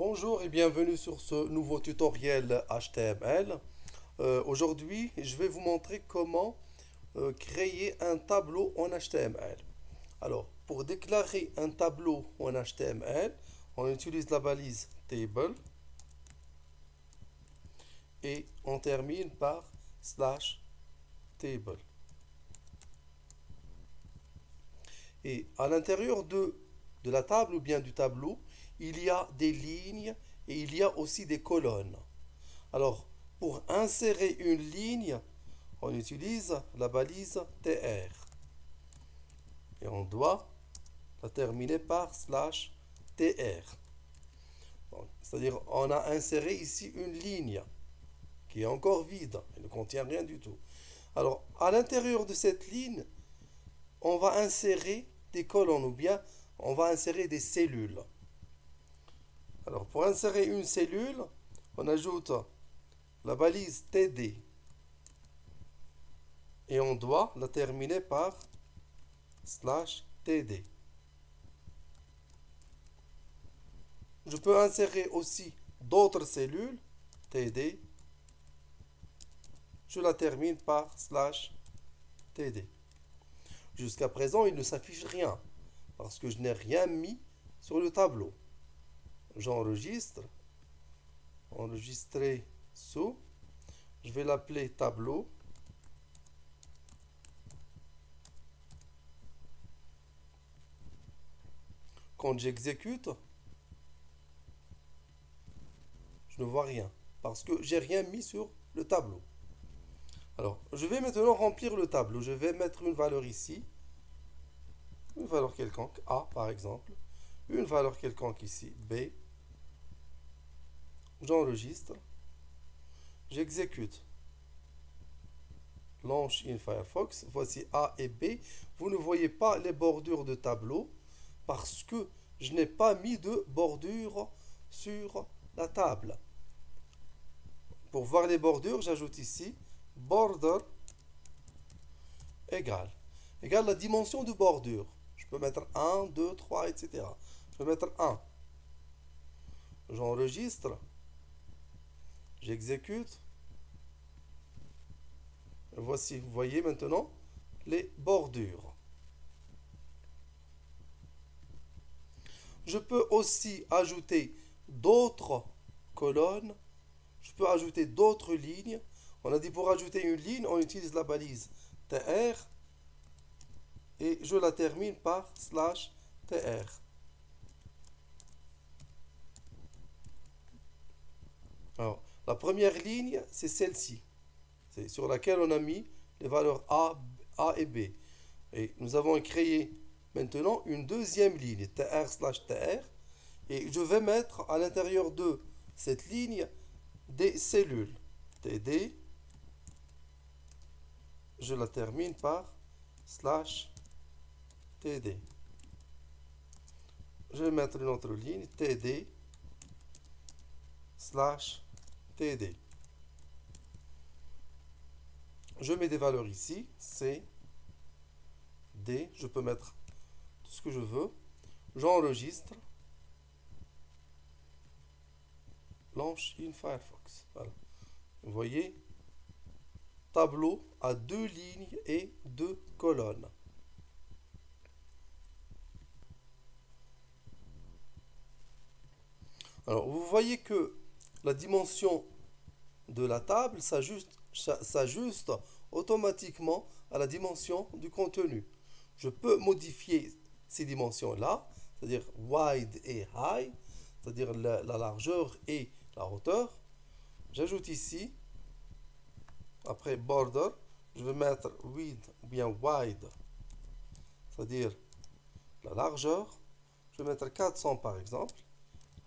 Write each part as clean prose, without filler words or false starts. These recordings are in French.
Bonjour et bienvenue sur ce nouveau tutoriel HTML. Aujourd'hui, je vais vous montrer comment créer un tableau en HTML. Alors, pour déclarer un tableau en HTML, on utilise la balise table et on termine par slash table. Et à l'intérieur de la table ou bien du tableau, il y a des lignes et il y a aussi des colonnes. Alors, pour insérer une ligne, on utilise la balise tr. Et on doit la terminer par slash tr. C'est-à-dire, on a inséré ici une ligne qui est encore vide. Elle ne contient rien du tout. Alors, à l'intérieur de cette ligne, on va insérer des colonnes ou bien on va insérer des cellules. Alors, pour insérer une cellule, on ajoute la balise td et on doit la terminer par slash td. Je peux insérer aussi d'autres cellules, td. Je la termine par slash td. Jusqu'à présent, il ne s'affiche rien parce que je n'ai rien mis sur le tableau. J'enregistre, enregistrer sous, je vais l'appeler tableau. Quand j'exécute, je ne vois rien parce que j'ai rien mis sur le tableau. Alors, je vais maintenant remplir le tableau. Je vais mettre une valeur ici, une valeur quelconque, A par exemple, une valeur quelconque ici, B. J'enregistre, j'exécute. Launch in Firefox, voici A et B. Vous ne voyez pas les bordures de tableau parce que je n'ai pas mis de bordure sur la table. Pour voir les bordures, j'ajoute ici border égale la dimension de bordure. Je peux mettre 1, 2, 3, etc. Je peux mettre 1. J'enregistre, j'exécute. Voici, vous voyez maintenant les bordures. Je peux aussi ajouter d'autres colonnes. Je peux ajouter d'autres lignes. On a dit pour ajouter une ligne, on utilise la balise tr et je la termine par slash tr. Alors, la première ligne, c'est celle-ci. C'est sur laquelle on a mis les valeurs A et B. Et nous avons créé maintenant une deuxième ligne, tr slash tr. Et je vais mettre à l'intérieur de cette ligne des cellules. td, je la termine par slash td. Je vais mettre une autre ligne, td, slash td. Je mets des valeurs ici, C, D, je peux mettre tout ce que je veux. J'enregistre. Launch in Firefox. Voilà. Vous voyez, tableau à 2 lignes et 2 colonnes. Alors, vous voyez que la dimension de la table s'ajuste automatiquement à la dimension du contenu. Je peux modifier ces dimensions-là, c'est-à-dire wide et high, c'est-à-dire la largeur et la hauteur. J'ajoute ici, après border, je vais mettre width ou bien wide, c'est-à-dire la largeur. Je vais mettre 400 par exemple.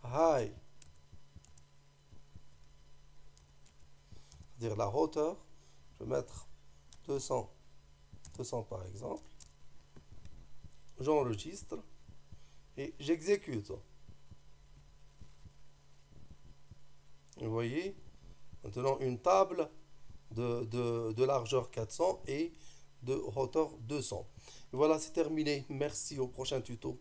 High, c'est-à-dire la hauteur. Je vais mettre 200 par exemple. J'enregistre et j'exécute. Vous voyez, maintenant une table de largeur 400 et de hauteur 200. Et voilà, c'est terminé. Merci, au prochain tuto.